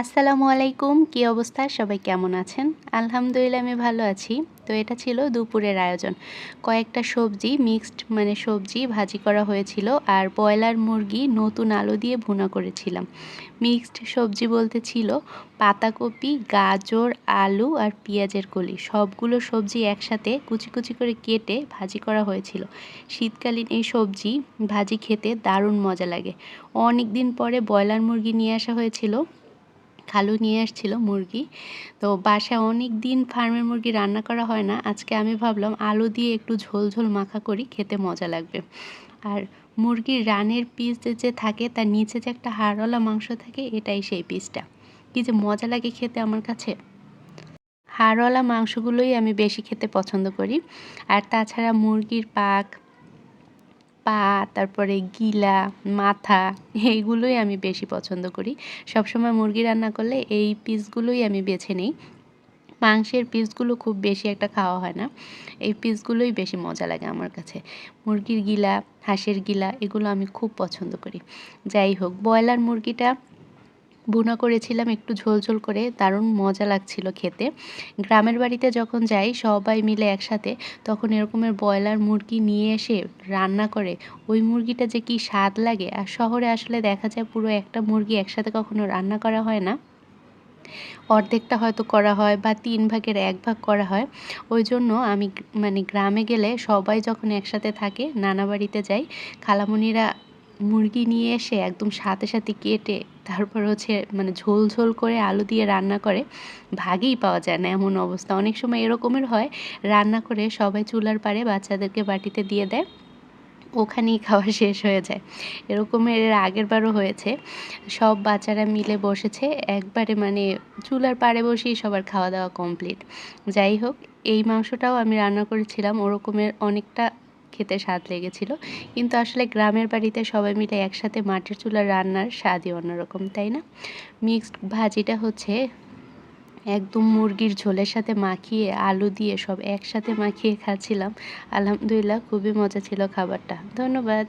আসসালামু আলাইকুম, কী অবস্থা? সবাই কেমন আছেন? আলহামদুলিল্লাহ আমি ভালো আছি। তো এটা ছিল দুপুরের আয়োজন। কয়েকটা সবজি মিক্সড সবজি ভাজি করা হয়েছিল আর ব্রয়লার মুরগি নতুন আলু দিয়ে ভুনা করেছিলাম। মিক্সড সবজি বলতে ছিল পাতাকপি, গাজর, আলু আর পেঁয়াজের কলি। সবগুলো সবজি একসাথে কুচি কুচি করে কেটে ভাজি করা হয়েছিল। শীতকালীন এই সবজি ভাজি খেতে দারুণ মজা লাগে। অনেক দিন পরে ব্রয়লার মুরগি নিয়ে আসা হয়েছিল। খালু নিয়ে আসছিল মুরগি। তো বাসায় অনেক দিন ফার্মের মুরগি রান্না করা হয় না। আজকে আমি ভাবলাম আলু দিয়ে একটু ঝোল ঝোল মাখা করি, খেতে মজা লাগবে। আর মুরগির রানের পিস যে থাকে তার নিচে যে একটা হাড়ওয়ালা মাংস থাকে, এটাই সেই পিসটা। কি যে মজা লাগে খেতে আমার কাছে। হাড়ওয়ালা মাংসগুলোই আমি বেশি খেতে পছন্দ করি। আর তাছাড়া মুরগির পা, তারপরে গিলা, মাথা, এইগুলোই আমি বেশি পছন্দ করি। সবসময় মুরগি রান্না করলে এই পিসগুলোই আমি বেছে নিই। মাংসের পিসগুলো খুব বেশি একটা খাওয়া হয় না। এই পিসগুলোই বেশি মজা লাগে আমার কাছে। মুরগির গিলা, হাঁসের গিলা এগুলো আমি খুব পছন্দ করি। যাই হোক, ব্রয়লার মুরগিটা ভুনা করেছিলাম একটু ঝোল ঝোল করে, দারুণ মজা লাগছিল খেতে। গ্রামের বাড়িতে যখন যাই সবাই মিলে একসাথে, তখন এরকমের ব্রয়লার মুরগি নিয়ে এসে রান্না করে ওই মুরগিটা যে কি স্বাদ লাগে। আর শহরে আসলে দেখা যায় পুরো একটা মুরগি একসাথে কখনো রান্না করা হয় না, অর্ধেকটা হয়তো করা হয় বা 3 ভাগের 1 ভাগ করা হয়। ওই জন্য আমি গ্রামে গেলে সবাই যখন একসাথে থাকে, নানা বাড়িতে যাই, খালামণিরা মুরগি নিয়ে এসে একদম সাথে সাথে কেটে তারপর হচ্ছে ঝোল ঝোল করে আলু দিয়ে রান্না করে। ভাগেই পাওয়া যায় না এমন অবস্থা। অনেক সময় এরকমের হয়, রান্না করে সবাই চুলার পাড়ে বাচ্চাদেরকে বাটিতে দিয়ে দেয়, ওখানেই খাওয়া শেষ হয়ে যায়। এরকমের এর আগের বারও হয়েছে। সব বাচ্চারা মিলে বসেছে একবারে, চুলার পাড়ে বসেই সবার খাওয়া দাওয়া কমপ্লিট। যাই হোক, এই মাংসটাও আমি রান্না করেছিলাম, ওরকমের অনেকটা খেতে স্বাদ লেগেছিল। কিন্তু আসলে গ্রামের বাড়িতে সবাই মিলে একসাথে মাটির চুলার রান্নার স্বাদই অন্যরকম, তাই না? মিক্সড ভাজিটা হচ্ছে একদম মুরগির ঝোলের সাথে মাখিয়ে আলু দিয়ে সব একসাথে মাখিয়ে খাচ্ছিলাম। আলহামদুলিল্লাহ খুবই মজা ছিল খাবারটা। ধন্যবাদ।